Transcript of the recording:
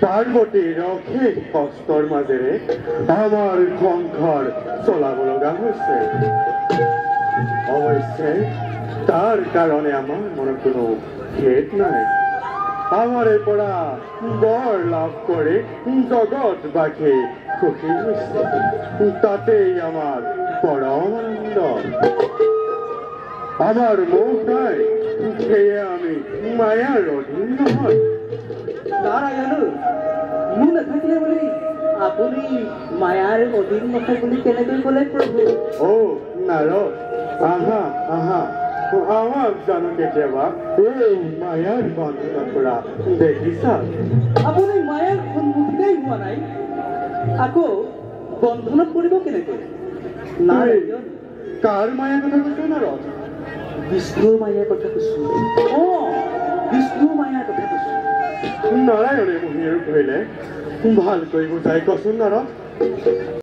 পার্বতীর অশেষ কষ্টর মাঝে আমার সংসার চলাব লগা হয়েছে। অবশ্যে তার কারণে আমার মনে কোনো খেদ নাই। আমার পড়া বর লাভ করে জগৎ বাকে সুখী হয়েছে, তাতেই আমার বড় আনন্দ। আমার মৌটাই খেয়ে আমি মায়ার অধীন নয়। নারায়ণ মনে থাকলে বলি আপনি মায়ার অধীন নথাই বলি কেনেকৈ কলে প্ৰভু? ও নাৰদ, আহা আহা আমাৰ জানো কেতিয়াবা এই মায়াৰ বন্ধন কৰা দেখিছা? আপুনি মায়াৰ সন্মুখীনেই হোৱা নাই, আকৌ বন্ধনত পৰিব কেনেকৈ? নাৰায়ণ, কাৰ মায়াৰ কথা কৈছা নাৰদ? বিষ্ণুৰ মায়াৰ কথা কৈছো। বিষ্ণুৰ মায়াৰ কথা কৈছো। নাৰায়ণে মহিৰ ধৰিলে ভালকৈ বুজাই কচোন নাৰদ।